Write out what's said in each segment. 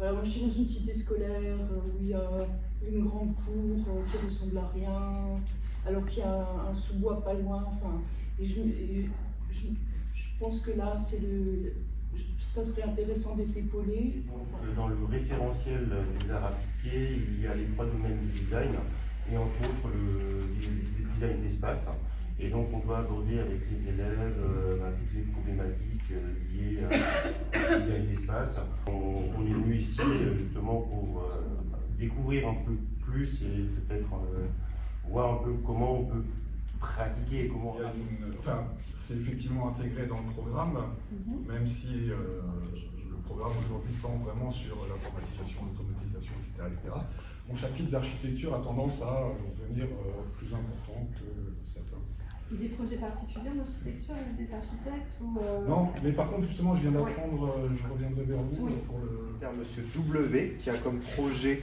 Voilà, moi je suis dans une cité scolaire où il y a une grande cour qui ressemble à rien, alors qu'il y a un sous-bois pas loin. Enfin, je pense que là, ça serait intéressant d'être épaulé. Dans le référentiel des arts appliqués, il y a les 3 domaines du design et entre autres le design d'espace. Et donc on doit aborder avec les élèves toutes les problématiques liées au design d'espace. On est venu ici justement pour découvrir un peu plus et peut-être voir un peu comment on peut pratiquer. Enfin, c'est effectivement intégré dans le programme, même si le programme aujourd'hui tend vraiment sur l'informatisation, l'automatisation, etc. Mon chapitre d'architecture a tendance à devenir plus important que certains. Des projets particuliers en architecture avec des architectes ou Non, mais par contre justement je viens d'apprendre, je reviendrai vers vous pour le... Monsieur W qui a comme projet,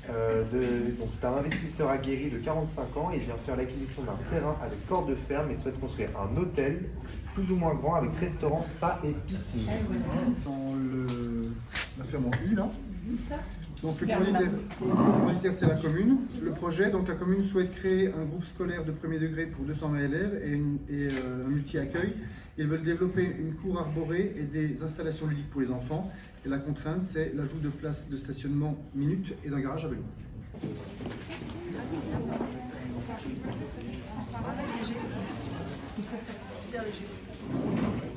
donc c'est un investisseur aguerri de 45 ans et vient faire l'acquisition d'un terrain avec corde de ferme et souhaite construire un hôtel plus ou moins grand avec restaurant, spa et piscine. Dans la ferme en U là. Donc le propriétaire c'est la commune. Le projet, donc la commune souhaite créer un groupe scolaire de premier degré pour 220 élèves et un multi-accueil. Ils veulent développer une cour arborée et des installations ludiques pour les enfants. Et la contrainte, c'est l'ajout de places de stationnement minutes et d'un garage à vélo.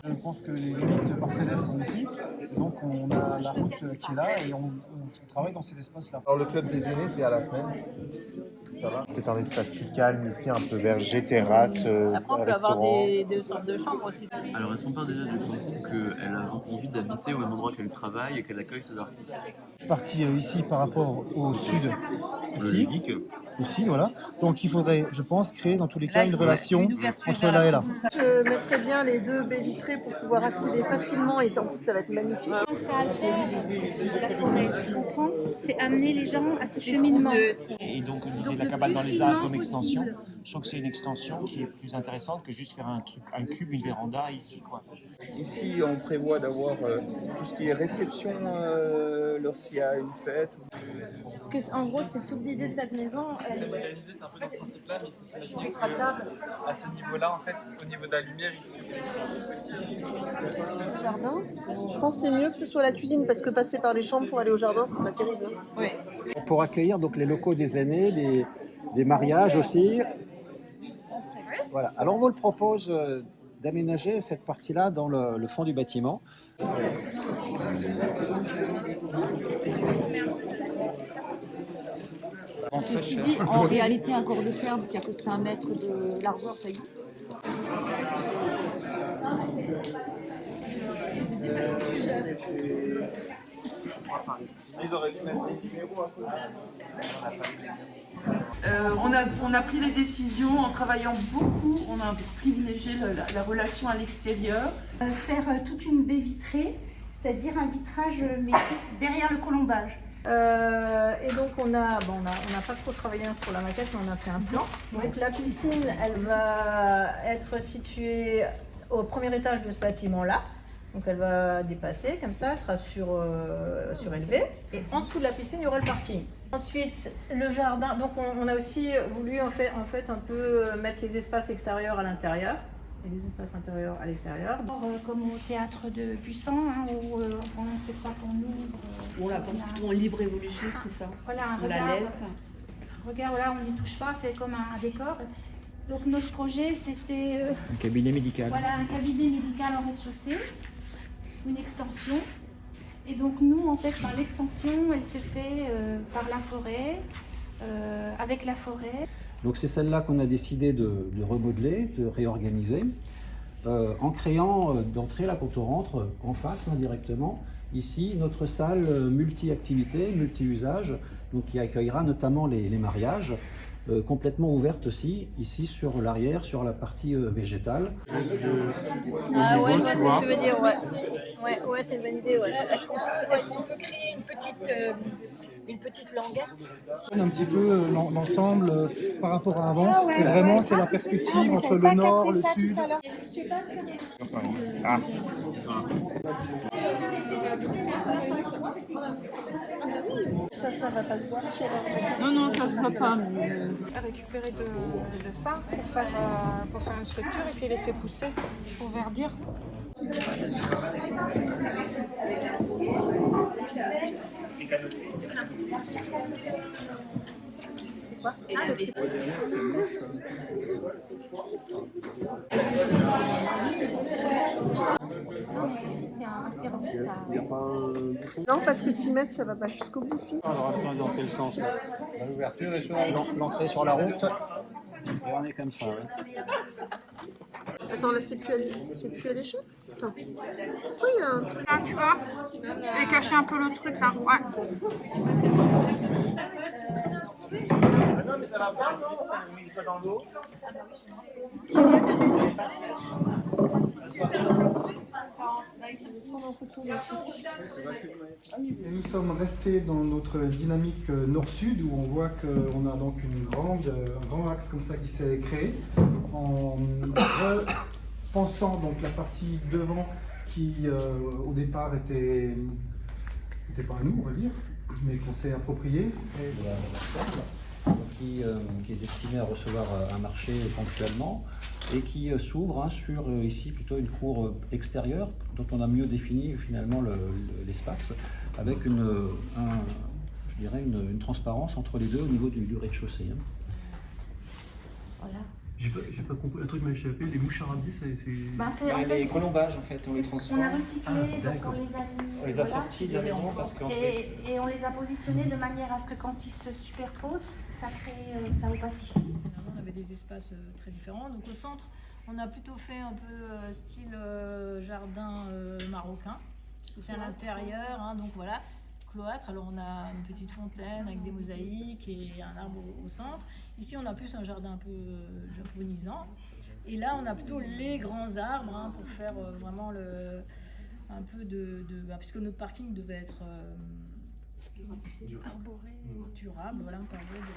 Je pense que les limites parcellaires sont ici, donc on a la route qui est là et on travaille dans ces espaces-là. Alors le club des aînés, c'est à la semaine. Ça va. C'est un espace plus calme ici, un peu verger, terrasse, Après, on peut avoir restaurant. des sortes de chambres aussi. Alors, elles sont pas déjà du principe qu'elle a envie d'habiter au même endroit qu'elle travaille et qu'elle accueille ses artistes. Partie ici par rapport au sud, Le ici geek, aussi, voilà. Donc il faudrait, je pense, créer dans tous les cas une relation entre là et là. Je mettrais bien les deux baies vitrées pour pouvoir accéder facilement et en plus ça va être magnifique. Donc ça altère la forêt, tu comprends? C'est amener les gens à ce cheminement. Et donc l'idée de la cabane dans les arbres comme extension, je trouve que c'est une extension qui est plus intéressante que juste faire un cube, une véranda ici, quoi. Ici, on prévoit d'avoir tout ce qui est réception lorsqu'il y a une fête. Parce que en gros, c'est toute l'idée de cette maison. L'idée, c'est un peu dans ce principe-là, mais il faut s'imaginer qu'à ce niveau-là, en fait, au niveau de la lumière, il faut Le jardin, je pense que c'est mieux que ce soit la cuisine parce que passer par les chambres pour aller au jardin, c'est pas terrible. Oui. Pour accueillir donc les locaux des aînés, des mariages aussi. Voilà. Alors on vous le propose d'aménager cette partie-là dans le fond du bâtiment. Ceci dit, en réalité, un corps de ferme qui a que 5 mètres de largeur, ça existe. On a pris les décisions en travaillant beaucoup, on a privilégié la relation à l'extérieur. Faire toute une baie vitrée, c'est-à-dire un vitrage mais derrière le colombage. Et donc on n'a pas trop travaillé sur la maquette, mais on a fait un plan. Donc la piscine, elle va être située au premier étage de ce bâtiment-là. Donc elle va dépasser comme ça, elle sera surélevée. Et en dessous de la piscine, il y aura le parking. Ensuite, le jardin. Donc on a aussi voulu en fait un peu mettre les espaces extérieurs à l'intérieur et les espaces intérieurs à l'extérieur. Comme au théâtre de Buisson, où pendant un spectacle en libre. On la pense plutôt en libre évolution, c'est ça. Voilà, on la laisse. Regarde, là, on n'y touche pas, c'est comme un décor. Donc notre projet, c'était Un cabinet médical. voilà, un cabinet médical en rez-de-chaussée, une extension. Et donc nous, en fait, l'extension, elle se fait par la forêt, avec la forêt. Donc c'est celle-là qu'on a décidé de remodeler, de réorganiser, en créant d'entrée, là quand on rentre, en face directement, ici, notre salle multi-activité, multi-usage, donc qui accueillera notamment les mariages, complètement ouverte aussi, ici sur l'arrière, sur la partie végétale. Ah ouais, je vois ce que tu veux dire, ouais. Ouais, c'est une bonne idée, ouais. Est-ce qu'on peut créer une petite une petite languette. Un petit peu l'ensemble par rapport à avant. Et vraiment, c'est la perspective entre le nord, le sud. Ah. Ça va pas se voir sur Non, ça se voit pas. Récupérer de ça pour faire une structure et puis laisser pousser pour verdir. C'est un service à... Non, parce que 6 mètres, ça va pas jusqu'au bout, si. Alors attends, dans quel sens là? L'ouverture est sur L'entrée sur la route. Et on est comme ça, ouais. Attends, là, c'est plus à l'échelle. Attends. Oui, il y a un truc. Là, tu vois, je vais cacher un peu le truc, là. Ouais. Non, mais ça va pas, non? Il est pas dans l'eau. Et nous sommes restés dans notre dynamique nord-sud où on voit qu'on a donc un grand axe comme ça qui s'est créé en repensant donc la partie devant qui au départ était pas à nous, on va dire, mais qu'on s'est approprié. Qui est destiné à recevoir un marché ponctuellement et qui s'ouvre sur ici plutôt une cour extérieure dont on a mieux défini finalement l'espace avec je dirais une transparence entre les deux au niveau du rez-de-chaussée. Voilà. J'ai pas compris, un truc m'a échappé, les mouches arabies, Les colombages en fait, on les transforme. On a recyclé, donc on les a sortis de la maison parce qu'en fait... Et on les a positionnés de manière à ce que quand ils se superposent, ça opacifie. On avait des espaces très différents. Donc au centre, on a plutôt fait un peu style jardin marocain. C'est à l'intérieur, hein, donc voilà, cloître. Alors on a une petite fontaine avec des mosaïques et un arbre au centre. Ici on a plus un jardin un peu japonisant. Et là on a plutôt les grands arbres hein, pour faire vraiment un peu puisque notre parking devait être durable, voilà, un peu durable.